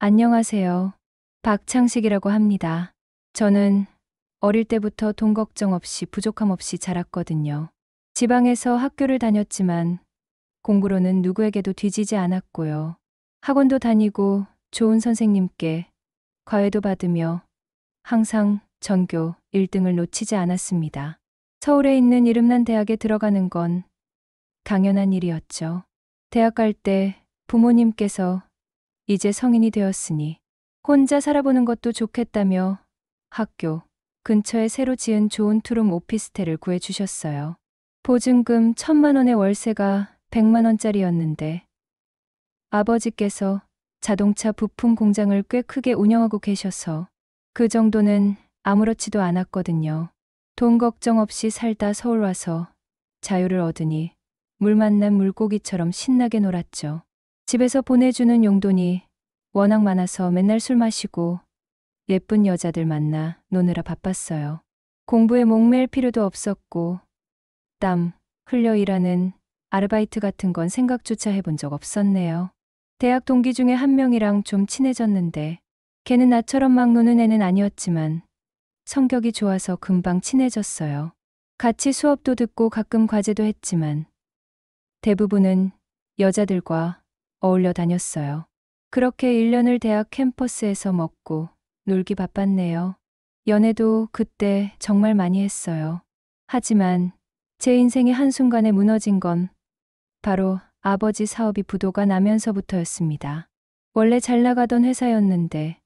안녕하세요. 박창식이라고 합니다. 저는 어릴 때부터 돈 걱정 없이 부족함 없이 자랐거든요. 지방에서 학교를 다녔지만 공부로는 누구에게도 뒤지지 않았고요. 학원도 다니고 좋은 선생님께 과외도 받으며 항상 전교 1등을 놓치지 않았습니다. 서울에 있는 이름난 대학에 들어가는 건 당연한 일이었죠. 대학 갈 때 부모님께서 이제 성인이 되었으니 혼자 살아보는 것도 좋겠다며 학교 근처에 새로 지은 좋은 투룸 오피스텔을 구해주셨어요. 보증금 1,000만 원에 월세가 100만 원짜리였는데 아버지께서 자동차 부품 공장을 꽤 크게 운영하고 계셔서 그 정도는 아무렇지도 않았거든요. 돈 걱정 없이 살다 서울 와서 자유를 얻으니 물 만난 물고기처럼 신나게 놀았죠. 집에서 보내주는 용돈이 워낙 많아서 맨날 술 마시고 예쁜 여자들 만나 노느라 바빴어요. 공부에 목매일 필요도 없었고 땀 흘려 일하는 아르바이트 같은 건 생각조차 해본 적 없었네요. 대학 동기 중에 한 명이랑 좀 친해졌는데 걔는 나처럼 막 노는 애는 아니었지만 성격이 좋아서 금방 친해졌어요. 같이 수업도 듣고 가끔 과제도 했지만 대부분은 여자들과 어울려 다녔어요. 그렇게 1년을 대학 캠퍼스에서 먹고 놀기 바빴네요. 연애도 그때 정말 많이 했어요. 하지만 제 인생이 한순간에 무너진 건 바로 아버지 사업이 부도가 나면서부터였습니다. 원래 잘 나가던 회사였는데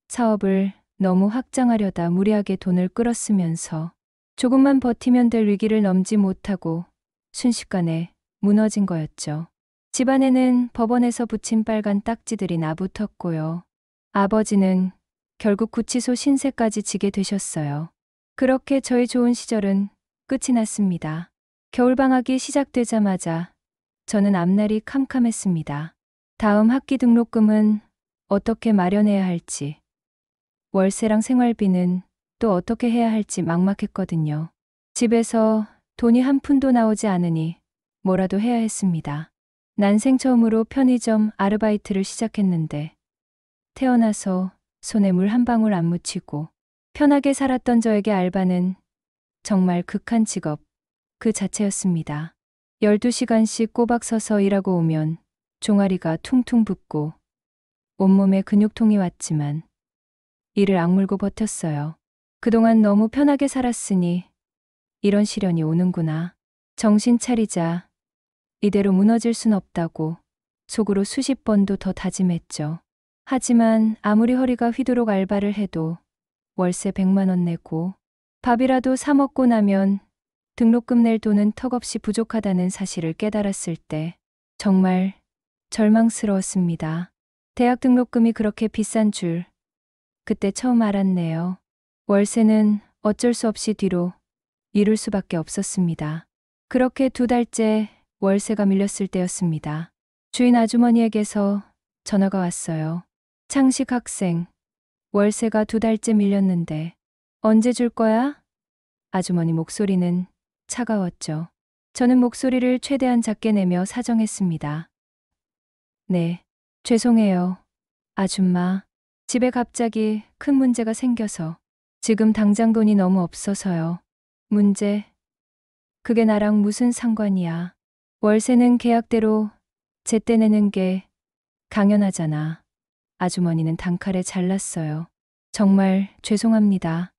사업을 너무 확장하려다 무리하게 돈을 끌었으면서 조금만 버티면 될 위기를 넘지 못하고 순식간에 무너진 거였죠. 집안에는 법원에서 붙인 빨간 딱지들이 나붙었고요. 아버지는 결국 구치소 신세까지 지게 되셨어요. 그렇게 저희 좋은 시절은 끝이 났습니다. 겨울방학이 시작되자마자 저는 앞날이 캄캄했습니다. 다음 학기 등록금은 어떻게 마련해야 할지, 월세랑 생활비는 또 어떻게 해야 할지 막막했거든요. 집에서 돈이 한 푼도 나오지 않으니 뭐라도 해야 했습니다. 난생 처음으로 편의점 아르바이트를 시작했는데 태어나서 손에 물 한 방울 안 묻히고 편하게 살았던 저에게 알바는 정말 극한 직업 그 자체였습니다. 12시간씩 꼬박 서서 일하고 오면 종아리가 퉁퉁 붓고 온몸에 근육통이 왔지만 이를 악물고 버텼어요. 그동안 너무 편하게 살았으니 이런 시련이 오는구나. 정신 차리자. 이대로 무너질 순 없다고 속으로 수십 번도 더 다짐했죠. 하지만 아무리 허리가 휘도록 알바를 해도 월세 100만 원 내고 밥이라도 사 먹고 나면 등록금 낼 돈은 턱없이 부족하다는 사실을 깨달았을 때 정말 절망스러웠습니다. 대학 등록금이 그렇게 비싼 줄 그때 처음 알았네요. 월세는 어쩔 수 없이 뒤로 미룰 수밖에 없었습니다. 그렇게 2달째 월세가 밀렸을 때였습니다. 주인 아주머니에게서 전화가 왔어요. 창식 학생, 월세가 2달째 밀렸는데 언제 줄 거야? 아주머니 목소리는 차가웠죠. 저는 목소리를 최대한 작게 내며 사정했습니다. 네, 죄송해요. 아줌마, 집에 갑자기 큰 문제가 생겨서 지금 당장 돈이 너무 없어서요. 문제? 그게 나랑 무슨 상관이야. 월세는 계약대로 제때 내는 게 당연하잖아. 아주머니는 단칼에 잘랐어요. 정말 죄송합니다.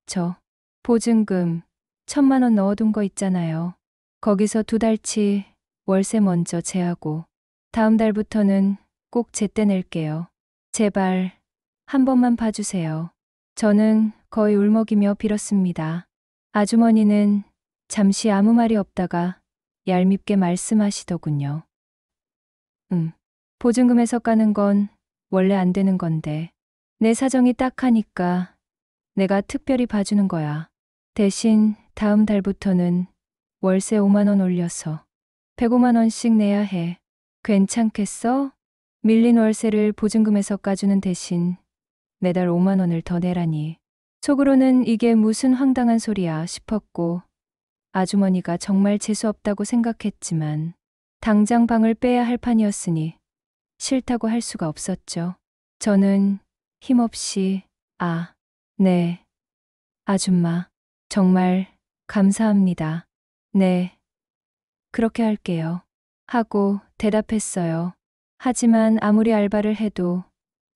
저 보증금 1,000만 원 넣어둔 거 있잖아요. 거기서 2달치 월세 먼저 제하고 다음 달부터는 꼭 제때 낼게요. 제발 한 번만 봐주세요. 저는 거의 울먹이며 빌었습니다. 아주머니는 잠시 아무 말이 없다가 얄밉게 말씀하시더군요. 보증금에서 까는 건 원래 안 되는 건데 내 사정이 딱하니까 내가 특별히 봐주는 거야. 대신 다음 달부터는 월세 5만 원 올려서 105만 원씩 내야 해. 괜찮겠어? 밀린 월세를 보증금에서 까주는 대신 매달 5만 원을 더 내라니. 속으로는 이게 무슨 황당한 소리야 싶었고 아주머니가 정말 재수없다고 생각했지만 당장 방을 빼야 할 판이었으니 싫다고 할 수가 없었죠. 저는 힘없이, 네, 아줌마, 정말 감사합니다. 네, 그렇게 할게요. 하고 대답했어요. 하지만 아무리 알바를 해도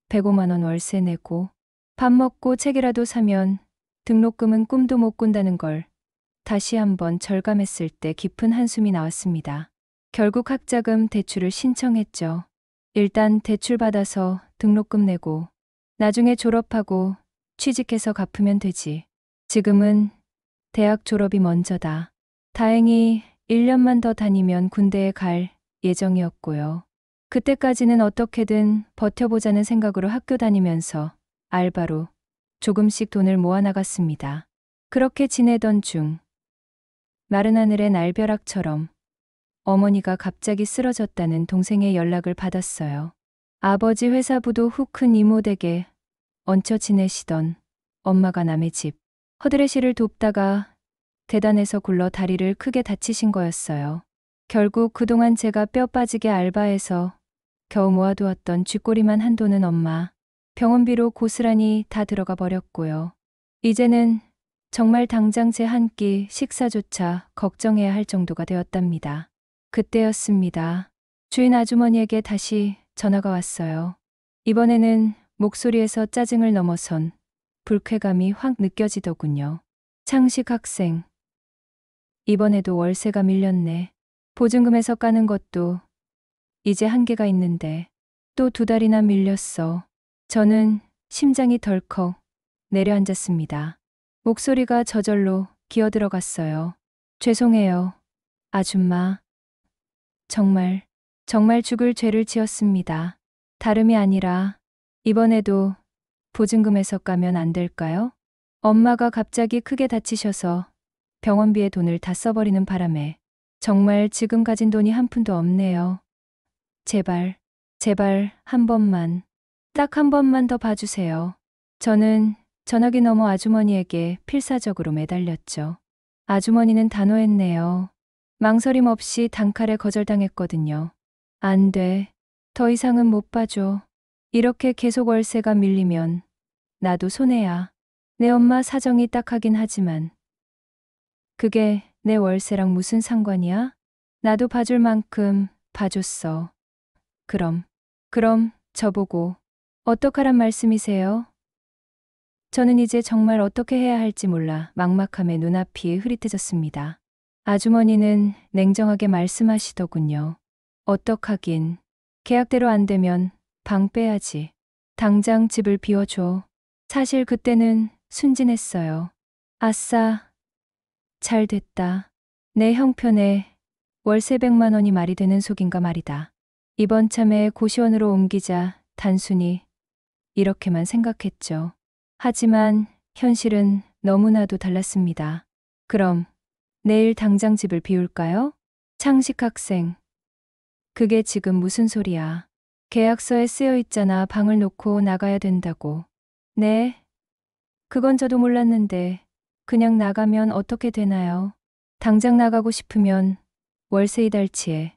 105만 원 월세 내고 밥 먹고 책이라도 사면 등록금은 꿈도 못 꾼다는 걸 다시 한번 절감했을 때 깊은 한숨이 나왔습니다. 결국 학자금 대출을 신청했죠. 일단 대출 받아서 등록금 내고 나중에 졸업하고 취직해서 갚으면 되지. 지금은 대학 졸업이 먼저다. 다행히 1년만 더 다니면 군대에 갈 예정이었고요. 그때까지는 어떻게든 버텨보자는 생각으로 학교 다니면서 알바로 조금씩 돈을 모아 나갔습니다. 그렇게 지내던 중 마른 하늘의 날벼락처럼 어머니가 갑자기 쓰러졌다는 동생의 연락을 받았어요. 아버지 회사 부도 후 큰 이모 댁에 얹혀 지내시던 엄마가 남의 집 허드레시를 돕다가 계단에서 굴러 다리를 크게 다치신 거였어요. 결국 그동안 제가 뼈 빠지게 알바해서 겨우 모아두었던 쥐꼬리만 한 돈은 엄마 병원비로 고스란히 다 들어가 버렸고요. 이제는 정말 당장 제 한 끼 식사조차 걱정해야 할 정도가 되었답니다. 그때였습니다. 주인 아주머니에게 다시 전화가 왔어요. 이번에는 목소리에서 짜증을 넘어선 불쾌감이 확 느껴지더군요. 창식 학생, 이번에도 월세가 밀렸네. 보증금에서 까는 것도 이제 한계가 있는데 또 2달이나 밀렸어. 저는 심장이 덜컥 내려앉았습니다. 목소리가 저절로 기어들어갔어요. 죄송해요, 아줌마. 정말 죽을 죄를 지었습니다. 다름이 아니라 이번에도 보증금에서 까면 안 될까요? 엄마가 갑자기 크게 다치셔서 병원비에 돈을 다 써버리는 바람에 정말 지금 가진 돈이 한 푼도 없네요. 제발 한 번만, 딱 한 번만 더 봐주세요. 저는 전화기 너머 아주머니에게 필사적으로 매달렸죠. 아주머니는 단호했네요. 망설임 없이 단칼에 거절당했거든요. 안 돼. 더 이상은 못 봐줘. 이렇게 계속 월세가 밀리면 나도 손해야. 내 엄마 사정이 딱하긴 하지만 그게 내 월세랑 무슨 상관이야? 나도 봐줄 만큼 봐줬어. 그럼 저보고 어떡하란 말씀이세요? 저는 이제 정말 어떻게 해야 할지 몰라 막막함에 눈앞이 흐릿해졌습니다. 아주머니는 냉정하게 말씀하시더군요. 어떡하긴. 계약대로 안 되면 방 빼야지. 당장 집을 비워줘. 사실 그때는 순진했어요. 아싸, 잘 됐다. 내 형편에 월세 100만 원이 말이 되는 속인가 말이다. 이번 참에 고시원으로 옮기자 단순히 이렇게만 생각했죠. 하지만 현실은 너무나도 달랐습니다. 그럼 내일 당장 집을 비울까요? 창식 학생. 그게 지금 무슨 소리야. 계약서에 쓰여 있잖아. 방을 놓고 나가야 된다고. 네. 그건 저도 몰랐는데 그냥 나가면 어떻게 되나요? 당장 나가고 싶으면 월세 이달치에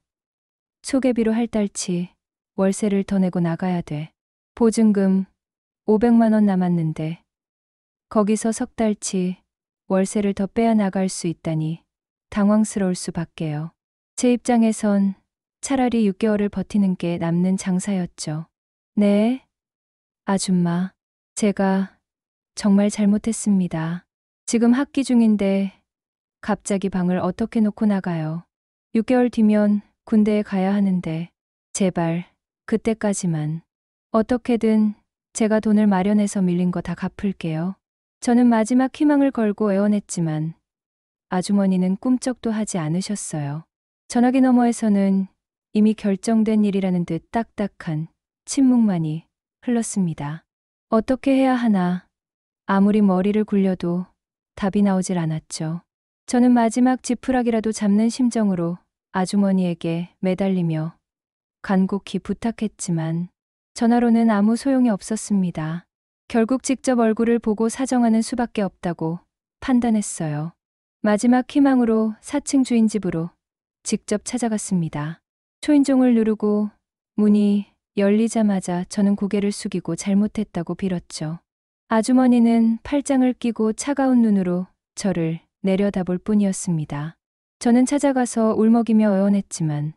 소개비로 할 달치 월세를 더 내고 나가야 돼. 보증금 500만 원 남았는데 거기서 석 달치 월세를 더 빼야 나갈 수 있다니 당황스러울 수밖에요. 제 입장에선 차라리 6개월을 버티는 게 남는 장사였죠. 네, 아줌마. 제가 정말 잘못했습니다. 지금 학기 중인데 갑자기 방을 어떻게 놓고 나가요. 6개월 뒤면 군대에 가야 하는데 제발 그때까지만 어떻게든 제가 돈을 마련해서 밀린 거 다 갚을게요. 저는 마지막 희망을 걸고 애원했지만 아주머니는 꿈쩍도 하지 않으셨어요. 전화기 너머에서는 이미 결정된 일이라는 듯 딱딱한 침묵만이 흘렀습니다. 어떻게 해야 하나 아무리 머리를 굴려도 답이 나오질 않았죠. 저는 마지막 지푸라기라도 잡는 심정으로 아주머니에게 매달리며 간곡히 부탁했지만 전화로는 아무 소용이 없었습니다. 결국 직접 얼굴을 보고 사정하는 수밖에 없다고 판단했어요. 마지막 희망으로 4층 주인 집으로 직접 찾아갔습니다. 초인종을 누르고 문이 열리자마자 저는 고개를 숙이고 잘못했다고 빌었죠. 아주머니는 팔짱을 끼고 차가운 눈으로 저를 내려다볼 뿐이었습니다. 저는 찾아가서 울먹이며 애원했지만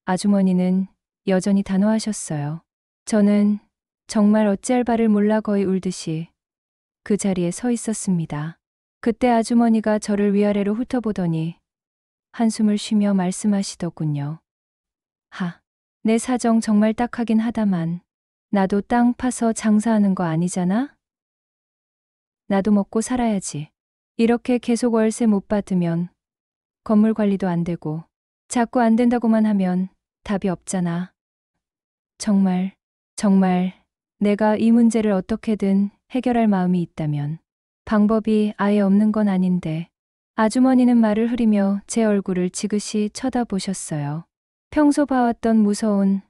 아주머니는 여전히 단호하셨어요. 저는 정말 어찌할 바를 몰라 거의 울듯이 그 자리에 서 있었습니다. 그때 아주머니가 저를 위아래로 훑어보더니 한숨을 쉬며 말씀하시더군요. 내 사정 정말 딱하긴 하다만 나도 땅 파서 장사하는 거 아니잖아? 나도 먹고 살아야지. 이렇게 계속 월세 못 받으면 건물 관리도 안 되고 자꾸 안 된다고만 하면 답이 없잖아. 정말 내가 이 문제를 어떻게든 해결할 마음이 있다면 방법이 아예 없는 건 아닌데. 아주머니는 말을 흐리며 제 얼굴을 지그시 쳐다보셨어요. 평소 봐왔던 무서운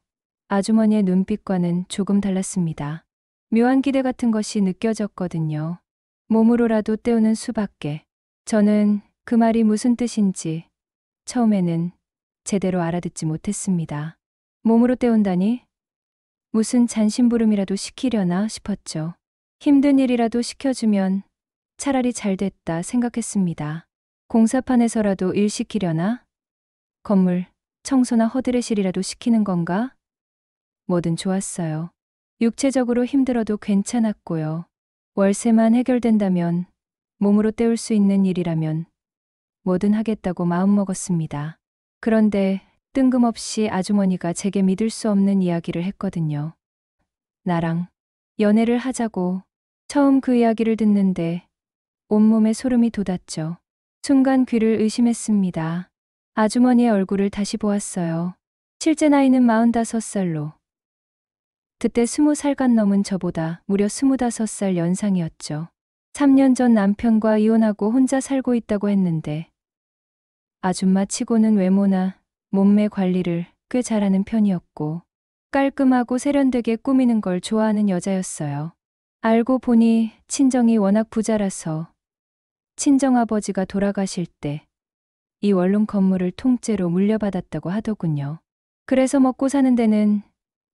아주머니의 눈빛과는 조금 달랐습니다. 묘한 기대 같은 것이 느껴졌거든요. 몸으로라도 때우는 수밖에. 저는 그 말이 무슨 뜻인지 처음에는 제대로 알아듣지 못했습니다. 몸으로 때운다니? 무슨 잔심부름이라도 시키려나 싶었죠. 힘든 일이라도 시켜주면 차라리 잘 됐다 생각했습니다. 공사판에서라도 일 시키려나? 건물 청소나 허드렛일이라도 시키는 건가? 뭐든 좋았어요. 육체적으로 힘들어도 괜찮았고요. 월세만 해결된다면, 몸으로 때울 수 있는 일이라면 뭐든 하겠다고 마음먹었습니다. 그런데 뜬금없이 아주머니가 제게 믿을 수 없는 이야기를 했거든요. 나랑 연애를 하자고. 처음 그 이야기를 듣는데 온몸에 소름이 돋았죠. 순간 귀를 의심했습니다. 아주머니의 얼굴을 다시 보았어요. 실제 나이는 45살로. 그때 20살간 넘은 저보다 무려 25살 연상이었죠. 3년 전 남편과 이혼하고 혼자 살고 있다고 했는데 아줌마 치고는 외모나 몸매 관리를 꽤 잘하는 편이었고 깔끔하고 세련되게 꾸미는 걸 좋아하는 여자였어요. 알고 보니 친정이 워낙 부자라서 친정아버지가 돌아가실 때 이 원룸 건물을 통째로 물려받았다고 하더군요. 그래서 먹고 사는 데는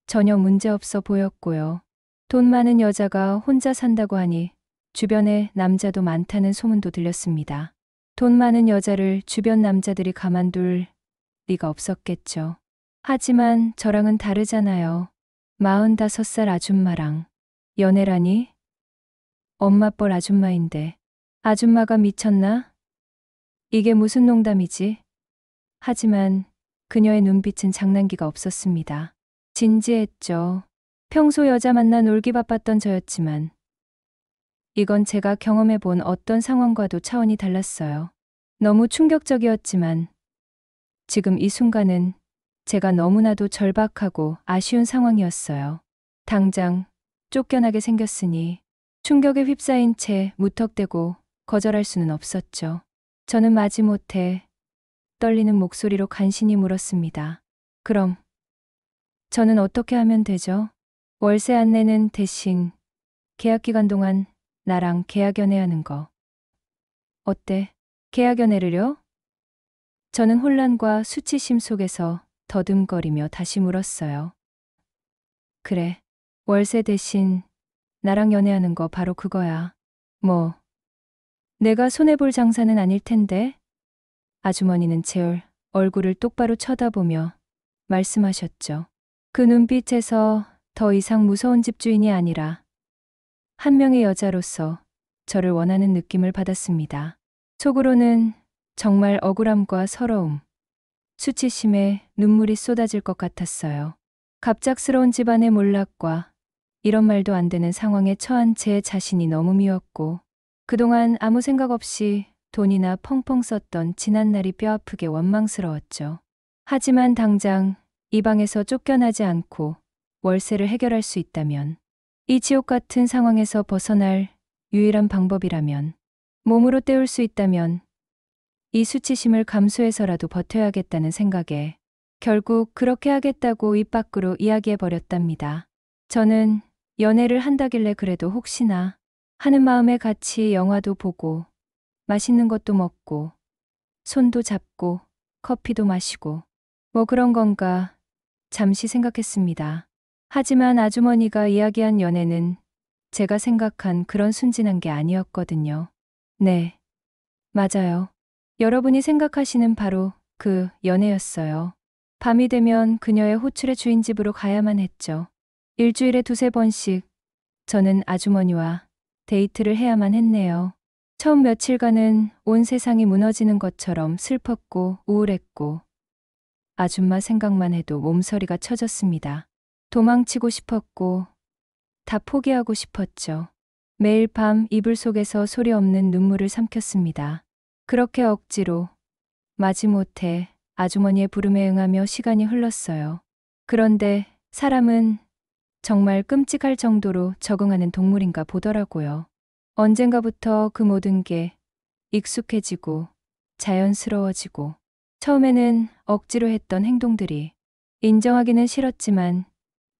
전혀 문제없어 보였고요. 돈 많은 여자가 혼자 산다고 하니 주변에 남자도 많다는 소문도 들렸습니다. 돈 많은 여자를 주변 남자들이 가만둘 리가 없었겠죠. 하지만 저랑은 다르잖아요. 45살 아줌마랑 연애라니? 엄마뻘 아줌마인데 아줌마가 미쳤나? 이게 무슨 농담이지? 하지만 그녀의 눈빛은 장난기가 없었습니다. 진지했죠. 평소 여자 만나 놀기 바빴던 저였지만 이건 제가 경험해 본 어떤 상황과도 차원이 달랐어요. 너무 충격적이었지만 지금 이 순간은 제가 너무나도 절박하고 아쉬운 상황이었어요. 당장 쫓겨나게 생겼으니 충격에 휩싸인 채 무턱대고 거절할 수는 없었죠. 저는 마지못해 떨리는 목소리로 간신히 물었습니다. 그럼 저는 어떻게 하면 되죠? 월세 안 내는 대신 계약 기간 동안 나랑 계약 연애하는 거. 어때? 계약 연애를요? 저는 혼란과 수치심 속에서 더듬거리며 다시 물었어요. 그래. 월세 대신 나랑 연애하는 거 바로 그거야. 뭐, 내가 손해볼 장사는 아닐 텐데. 아주머니는 제 얼굴을 똑바로 쳐다보며 말씀하셨죠. 그 눈빛에서 더 이상 무서운 집주인이 아니라 한 명의 여자로서 저를 원하는 느낌을 받았습니다. 속으로는 정말 억울함과 서러움, 수치심에 눈물이 쏟아질 것 같았어요. 갑작스러운 집안의 몰락과 이런 말도 안 되는 상황에 처한 제 자신이 너무 미웠고 그동안 아무 생각 없이 돈이나 펑펑 썼던 지난날이 뼈아프게 원망스러웠죠. 하지만 당장 이 방에서 쫓겨나지 않고 월세를 해결할 수 있다면, 이 지옥 같은 상황에서 벗어날 유일한 방법이라면, 몸으로 때울 수 있다면 이 수치심을 감수해서라도 버텨야겠다는 생각에 결국 그렇게 하겠다고 입 밖으로 이야기해버렸답니다. 저는 연애를 한다길래 그래도 혹시나 하는 마음에 같이 영화도 보고 맛있는 것도 먹고 손도 잡고 커피도 마시고 뭐 그런 건가 잠시 생각했습니다. 하지만 아주머니가 이야기한 연애는 제가 생각한 그런 순진한 게 아니었거든요. 네, 맞아요. 여러분이 생각하시는 바로 그 연애였어요. 밤이 되면 그녀의 호출의 주인 집으로 가야만 했죠. 일주일에 두세 번씩 저는 아주머니와 데이트를 해야만 했네요. 처음 며칠간은 온 세상이 무너지는 것처럼 슬펐고 우울했고 아줌마 생각만 해도 몸서리가 쳐졌습니다. 도망치고 싶었고 다 포기하고 싶었죠. 매일 밤 이불 속에서 소리 없는 눈물을 삼켰습니다. 그렇게 억지로 마지못해 아주머니의 부름에 응하며 시간이 흘렀어요. 그런데 사람은 정말 끔찍할 정도로 적응하는 동물인가 보더라고요. 언젠가부터 그 모든 게 익숙해지고 자연스러워지고 처음에는 억지로 했던 행동들이 인정하기는 싫었지만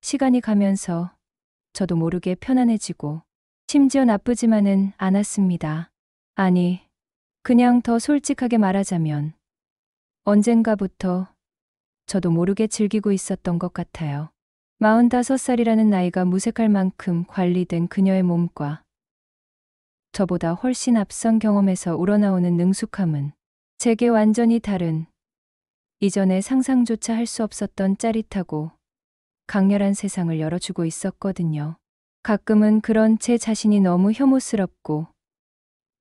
시간이 가면서 저도 모르게 편안해지고 심지어 나쁘지만은 않았습니다. 아니, 그냥 더 솔직하게 말하자면 언젠가부터 저도 모르게 즐기고 있었던 것 같아요. 45살이라는 나이가 무색할 만큼 관리된 그녀의 몸과 저보다 훨씬 앞선 경험에서 우러나오는 능숙함은 제게 완전히 다른 이전에 상상조차 할 수 없었던 짜릿하고 강렬한 세상을 열어주고 있었거든요. 가끔은 그런 제 자신이 너무 혐오스럽고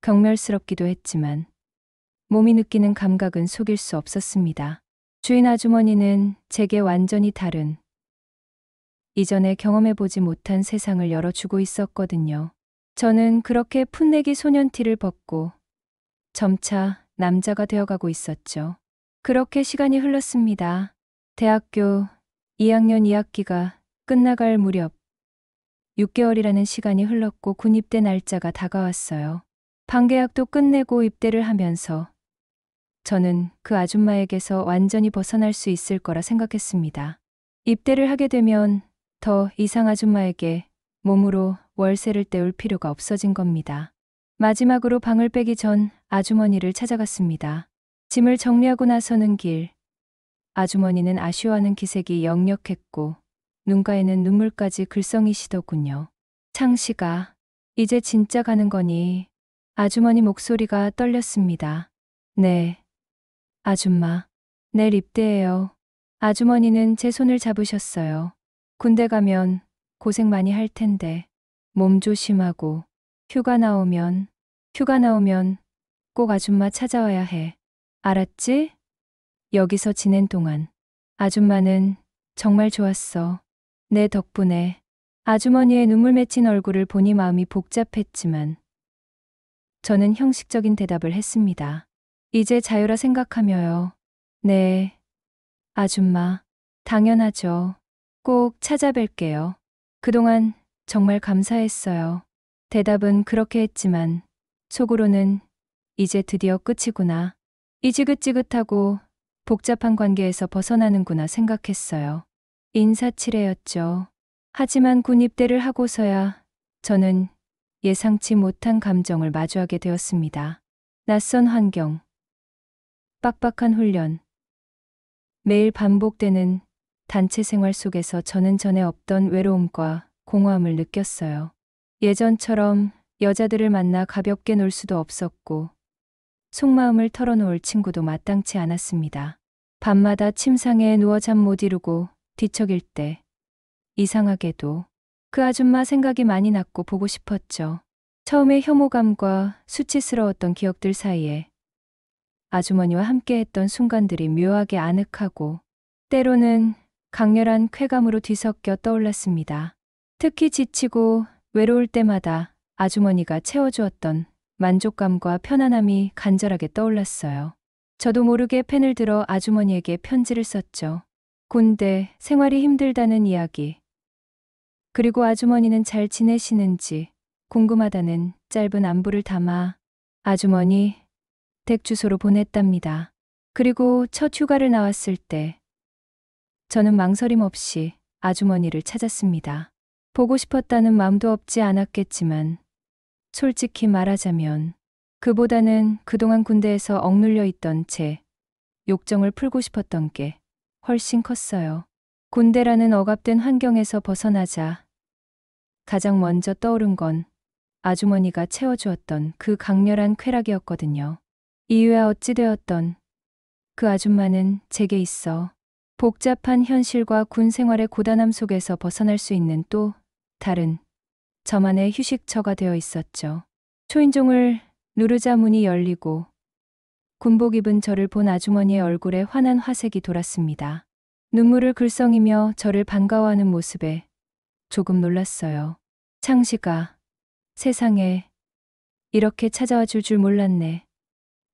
경멸스럽기도 했지만 몸이 느끼는 감각은 속일 수 없었습니다. 주인 아주머니는 제게 완전히 다른 이전에 경험해보지 못한 세상을 열어주고 있었거든요. 저는 그렇게 풋내기 소년티를 벗고 점차 남자가 되어가고 있었죠. 그렇게 시간이 흘렀습니다. 대학교 2학년 2학기가 끝나갈 무렵 6개월이라는 시간이 흘렀고 군입대 날짜가 다가왔어요. 반계약도 끝내고 입대를 하면서 저는 그 아줌마에게서 완전히 벗어날 수 있을 거라 생각했습니다. 입대를 하게 되면 더 이상 아줌마에게 몸으로 월세를 떼울 필요가 없어진 겁니다. 마지막으로 방을 빼기 전 아주머니를 찾아갔습니다. 짐을 정리하고 나서는 길. 아주머니는 아쉬워하는 기색이 역력했고 눈가에는 눈물까지 글썽이시더군요. 창식아, 이제 진짜 가는 거니? 아주머니 목소리가 떨렸습니다. 네, 아줌마. 내일 입대해요. 아주머니는 제 손을 잡으셨어요. 군대 가면 고생 많이 할 텐데 몸 조심하고 휴가 나오면 꼭 아줌마 찾아와야 해. 알았지? 여기서 지낸 동안 아줌마는 정말 좋았어. 내 덕분에. 아주머니의 눈물 맺힌 얼굴을 보니 마음이 복잡했지만 저는 형식적인 대답을 했습니다. 이제 자유라 생각하며요. 네, 아줌마. 당연하죠. 꼭 찾아뵐게요. 그동안 정말 감사했어요. 대답은 그렇게 했지만 속으로는 이제 드디어 끝이구나. 이 지긋지긋하고 복잡한 관계에서 벗어나는구나 생각했어요. 인사치레였죠. 하지만 군 입대를 하고서야 저는 예상치 못한 감정을 마주하게 되었습니다. 낯선 환경, 빡빡한 훈련, 매일 반복되는 단체 생활 속에서 저는 전에 없던 외로움과 공허함을 느꼈어요. 예전처럼 여자들을 만나 가볍게 놀 수도 없었고 속마음을 털어놓을 친구도 마땅치 않았습니다. 밤마다 침상에 누워 잠 못 이루고 뒤척일 때 이상하게도 그 아줌마 생각이 많이 났고 보고 싶었죠. 처음에 혐오감과 수치스러웠던 기억들 사이에 아주머니와 함께했던 순간들이 묘하게 아늑하고 때로는 강렬한 쾌감으로 뒤섞여 떠올랐습니다. 특히 지치고 외로울 때마다 아주머니가 채워주었던 만족감과 편안함이 간절하게 떠올랐어요. 저도 모르게 펜을 들어 아주머니에게 편지를 썼죠. 군대 생활이 힘들다는 이야기, 그리고 아주머니는 잘 지내시는지 궁금하다는 짧은 안부를 담아 아주머니 댁 주소로 보냈답니다. 그리고 첫 휴가를 나왔을 때 저는 망설임 없이 아주머니를 찾았습니다. 보고 싶었다는 마음도 없지 않았겠지만 솔직히 말하자면 그보다는 그동안 군대에서 억눌려 있던 제 욕정을 풀고 싶었던 게 훨씬 컸어요. 군대라는 억압된 환경에서 벗어나자 가장 먼저 떠오른 건 아주머니가 채워주었던 그 강렬한 쾌락이었거든요. 이유야 어찌되었던 그 아줌마는 제게 있어 복잡한 현실과 군 생활의 고단함 속에서 벗어날 수 있는 또 다른 저만의 휴식처가 되어 있었죠. 초인종을 누르자 문이 열리고 군복 입은 저를 본 아주머니의 얼굴에 환한 화색이 돌았습니다. 눈물을 글썽이며 저를 반가워하는 모습에 조금 놀랐어요. 창식아, 세상에 이렇게 찾아와 줄 줄 몰랐네.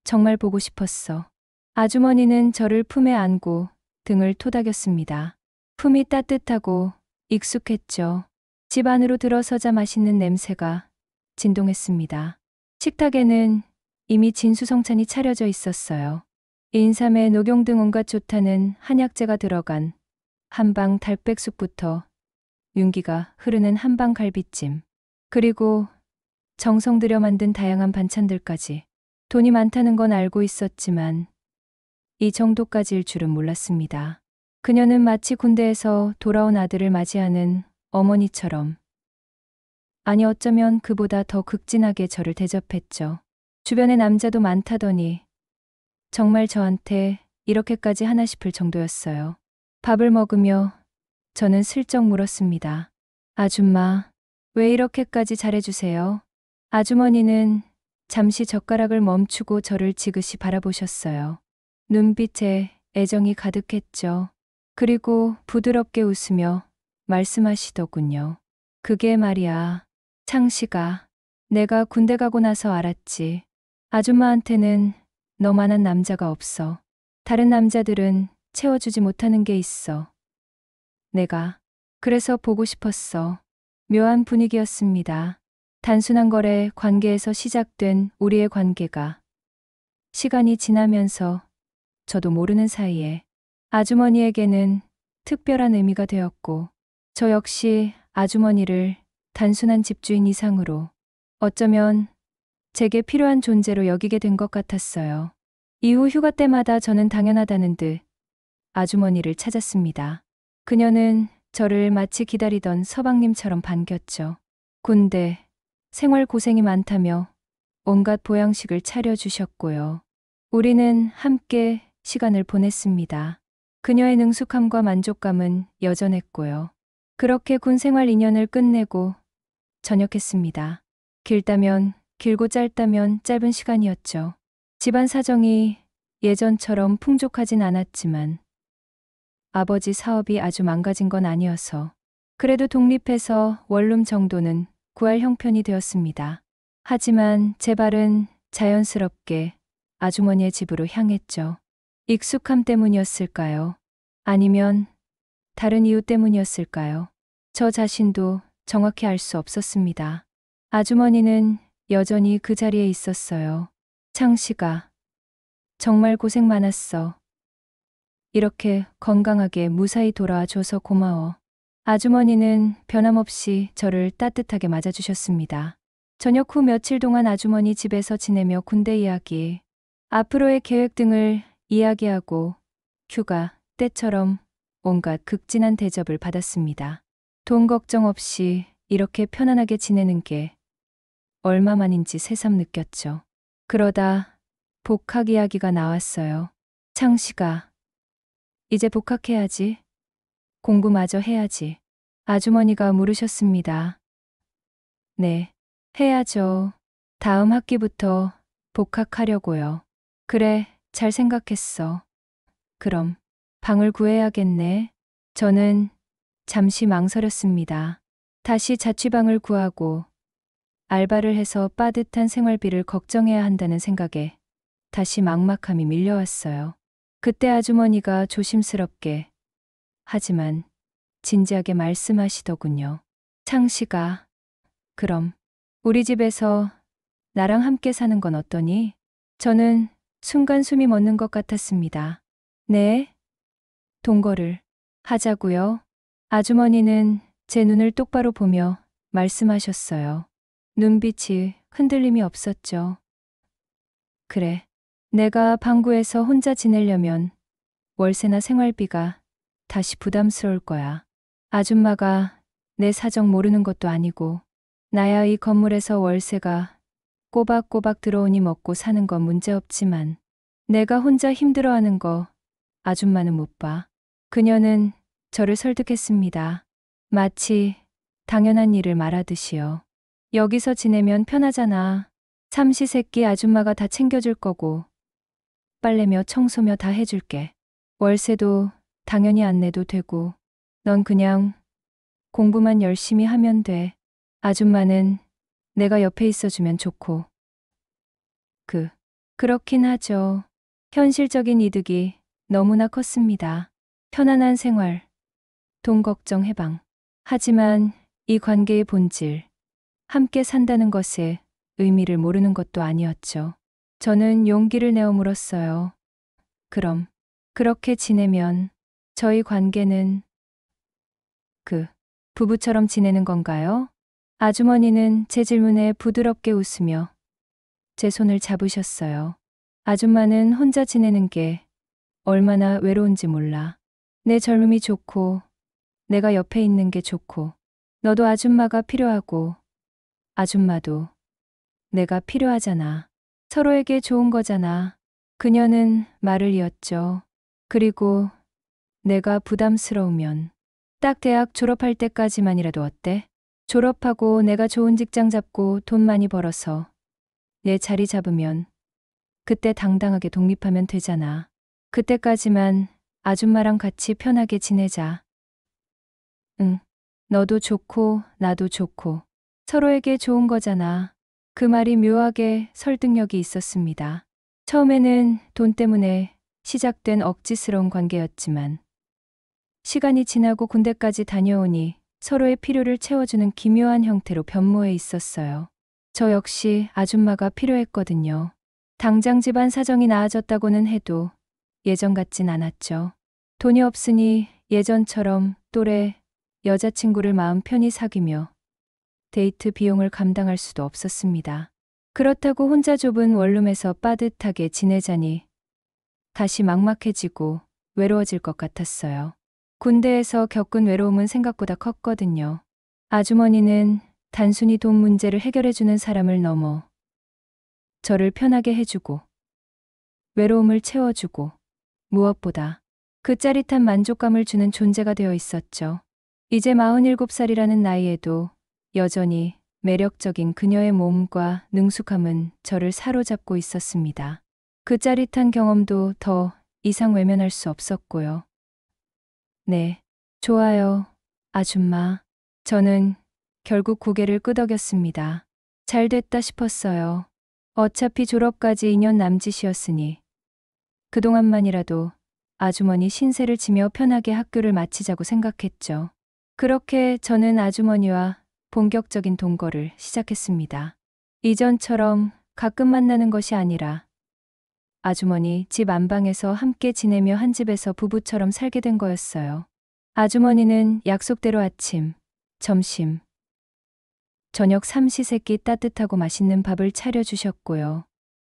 정말 보고 싶었어. 아주머니는 저를 품에 안고 등을 토닥였습니다. 품이 따뜻하고 익숙했죠. 집 안으로 들어서자 맛있는 냄새가 진동했습니다. 식탁에는 이미 진수성찬이 차려져 있었어요. 인삼에 녹용 등 온갖 좋다는 한약재가 들어간 한방 달백숙부터 윤기가 흐르는 한방 갈비찜, 그리고 정성 들여 만든 다양한 반찬들까지. 돈이 많다는 건 알고 있었지만 이 정도까지일 줄은 몰랐습니다. 그녀는 마치 군대에서 돌아온 아들을 맞이하는 어머니처럼, 아니 어쩌면 그보다 더 극진하게 저를 대접했죠. 주변에 남자도 많다더니 정말 저한테 이렇게까지 하나 싶을 정도였어요. 밥을 먹으며 저는 슬쩍 물었습니다. 아줌마, 왜 이렇게까지 잘해주세요? 아주머니는 잠시 젓가락을 멈추고 저를 지그시 바라보셨어요. 눈빛에 애정이 가득했죠. 그리고 부드럽게 웃으며 말씀하시더군요. 그게 말이야, 창식아, 내가 군대 가고 나서 알았지. 아줌마한테는 너만한 남자가 없어. 다른 남자들은 채워주지 못하는 게 있어. 내가 그래서 보고 싶었어. 묘한 분위기였습니다. 단순한 거래 관계에서 시작된 우리의 관계가 시간이 지나면서 저도 모르는 사이에 아주머니에게는 특별한 의미가 되었고, 저 역시 아주머니를 단순한 집주인 이상으로, 어쩌면 제게 필요한 존재로 여기게 된 것 같았어요. 이후 휴가 때마다 저는 당연하다는 듯 아주머니를 찾았습니다. 그녀는 저를 마치 기다리던 서방님처럼 반겼죠. 군대 생활 고생이 많다며 온갖 보양식을 차려주셨고요. 우리는 함께 시간을 보냈습니다. 그녀의 능숙함과 만족감은 여전했고요. 그렇게 군 생활 2년을 끝내고 전역했습니다. 길다면 길고 짧다면 짧은 시간이었죠. 집안 사정이 예전처럼 풍족하진 않았지만 아버지 사업이 아주 망가진 건 아니어서 그래도 독립해서 원룸 정도는 구할 형편이 되었습니다. 하지만 제 발은 자연스럽게 아주머니의 집으로 향했죠. 익숙함 때문이었을까요? 아니면 다른 이유 때문이었을까요? 저 자신도 정확히 알 수 없었습니다. 아주머니는 여전히 그 자리에 있었어요. 창식아, 정말 고생 많았어. 이렇게 건강하게 무사히 돌아와 줘서 고마워. 아주머니는 변함없이 저를 따뜻하게 맞아주셨습니다. 저녁 후 며칠 동안 아주머니 집에서 지내며 군대 이야기, 앞으로의 계획 등을 이야기하고 휴가 때처럼 온갖 극진한 대접을 받았습니다. 돈 걱정 없이 이렇게 편안하게 지내는 게 얼마만인지 새삼 느꼈죠. 그러다 복학 이야기가 나왔어요. 창식아, 이제 복학해야지. 공부마저 해야지. 아주머니가 물으셨습니다. 네, 해야죠. 다음 학기부터 복학하려고요. 그래, 잘 생각했어. 그럼 방을 구해야겠네. 저는 잠시 망설였습니다. 다시 자취방을 구하고 알바를 해서 빠듯한 생활비를 걱정해야 한다는 생각에 다시 막막함이 밀려왔어요. 그때 아주머니가 조심스럽게 하지만 진지하게 말씀하시더군요. 창식아, 그럼 우리 집에서 나랑 함께 사는 건 어떠니? 저는 순간 숨이 멎는 것 같았습니다. 네? 동거를 하자고요? 아주머니는 제 눈을 똑바로 보며 말씀하셨어요. 눈빛이 흔들림이 없었죠. 그래, 내가 방구에서 혼자 지내려면 월세나 생활비가 다시 부담스러울 거야. 아줌마가 내 사정 모르는 것도 아니고 나야 이 건물에서 월세가 꼬박꼬박 들어오니 먹고 사는 건 문제없지만 내가 혼자 힘들어하는 거 아줌마는 못 봐. 그녀는 저를 설득했습니다. 마치 당연한 일을 말하듯이요. 여기서 지내면 편하잖아. 삼시세끼 아줌마가 다 챙겨줄 거고 빨래며 청소며 다 해줄게. 월세도 당연히 안 내도 되고 넌 그냥 공부만 열심히 하면 돼. 아줌마는 내가 옆에 있어주면 좋고. 그렇긴 하죠. 현실적인 이득이 너무나 컸습니다. 편안한 생활, 돈 걱정 해방. 하지만 이 관계의 본질, 함께 산다는 것의 의미를 모르는 것도 아니었죠. 저는 용기를 내어 물었어요. 그럼 그렇게 지내면 저희 관계는 부부처럼 지내는 건가요? 아주머니는 제 질문에 부드럽게 웃으며 제 손을 잡으셨어요. 아줌마는 혼자 지내는 게 얼마나 외로운지 몰라. 내 젊음이 좋고 내가 옆에 있는 게 좋고 너도 아줌마가 필요하고 아줌마도 내가 필요하잖아. 서로에게 좋은 거잖아. 그녀는 말을 이었죠. 그리고 내가 부담스러우면 딱 대학 졸업할 때까지만이라도 어때? 졸업하고 내가 좋은 직장 잡고 돈 많이 벌어서 내 자리 잡으면 그때 당당하게 독립하면 되잖아. 그때까지만 아줌마랑 같이 편하게 지내자. 응. 너도 좋고 나도 좋고 서로에게 좋은 거잖아. 그 말이 묘하게 설득력이 있었습니다. 처음에는 돈 때문에 시작된 억지스러운 관계였지만 시간이 지나고 군대까지 다녀오니 서로의 필요를 채워주는 기묘한 형태로 변모해 있었어요. 저 역시 아줌마가 필요했거든요. 당장 집안 사정이 나아졌다고는 해도 예전 같진 않았죠. 돈이 없으니 예전처럼 또래 여자친구를 마음 편히 사귀며 데이트 비용을 감당할 수도 없었습니다. 그렇다고 혼자 좁은 원룸에서 빠듯하게 지내자니 다시 막막해지고 외로워질 것 같았어요. 군대에서 겪은 외로움은 생각보다 컸거든요. 아주머니는 단순히 돈 문제를 해결해주는 사람을 넘어 저를 편하게 해주고 외로움을 채워주고 무엇보다 그 짜릿한 만족감을 주는 존재가 되어 있었죠. 이제 47살이라는 나이에도 여전히 매력적인 그녀의 몸과 능숙함은 저를 사로잡고 있었습니다. 그 짜릿한 경험도 더 이상 외면할 수 없었고요. 네, 좋아요, 아줌마. 저는 결국 고개를 끄덕였습니다. 잘 됐다 싶었어요. 어차피 졸업까지 2년 남짓이었으니 그동안만이라도 아주머니 신세를 지며 편하게 학교를 마치자고 생각했죠. 그렇게 저는 아주머니와 본격적인 동거를 시작했습니다. 이전처럼 가끔 만나는 것이 아니라 아주머니 집 안방에서 함께 지내며 한 집에서 부부처럼 살게 된 거였어요. 아주머니는 약속대로 아침, 점심, 저녁 삼시세끼 따뜻하고 맛있는 밥을 차려주셨고요.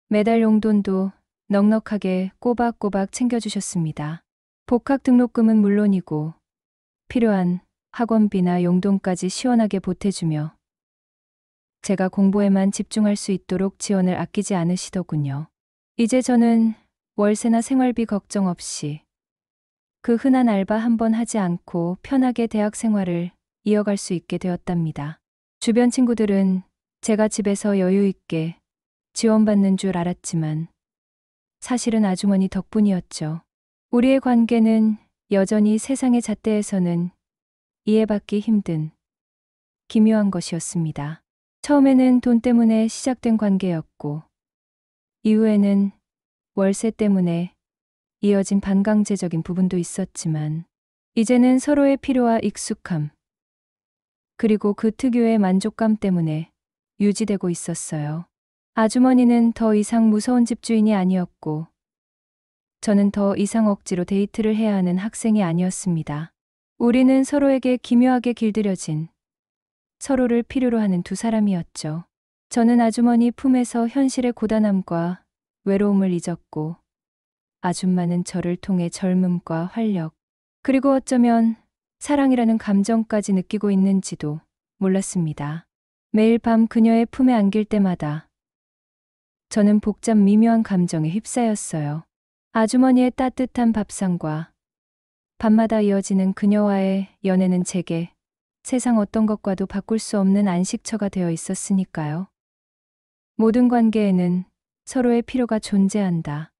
매달 용돈도 넉넉하게 꼬박꼬박 챙겨주셨습니다. 복학 등록금은 물론이고 필요한 학원비나 용돈까지 시원하게 보태주며 제가 공부에만 집중할 수 있도록 지원을 아끼지 않으시더군요. 이제 저는 월세나 생활비 걱정 없이 그 흔한 알바 한 번 하지 않고 편하게 대학 생활을 이어갈 수 있게 되었답니다. 주변 친구들은 제가 집에서 여유 있게 지원받는 줄 알았지만 사실은 아주머니 덕분이었죠. 우리의 관계는 여전히 세상의 잣대에서는 이해받기 힘든 기묘한 것이었습니다. 처음에는 돈 때문에 시작된 관계였고 이후에는 월세 때문에 이어진 반강제적인 부분도 있었지만 이제는 서로의 필요와 익숙함 그리고 그 특유의 만족감 때문에 유지되고 있었어요. 아주머니는 더 이상 무서운 집주인이 아니었고 저는 더 이상 억지로 데이트를 해야 하는 학생이 아니었습니다. 우리는 서로에게 기묘하게 길들여진 서로를 필요로 하는 두 사람이었죠. 저는 아주머니 품에서 현실의 고단함과 외로움을 잊었고 아줌마는 저를 통해 젊음과 활력 그리고 어쩌면 사랑이라는 감정까지 느끼고 있는지도 몰랐습니다. 매일 밤 그녀의 품에 안길 때마다 저는 복잡 미묘한 감정에 휩싸였어요. 아주머니의 따뜻한 밥상과 밤마다 이어지는 그녀와의 연애는 제게 세상 어떤 것과도 바꿀 수 없는 안식처가 되어 있었으니까요. 모든 관계에는 서로의 필요가 존재한다.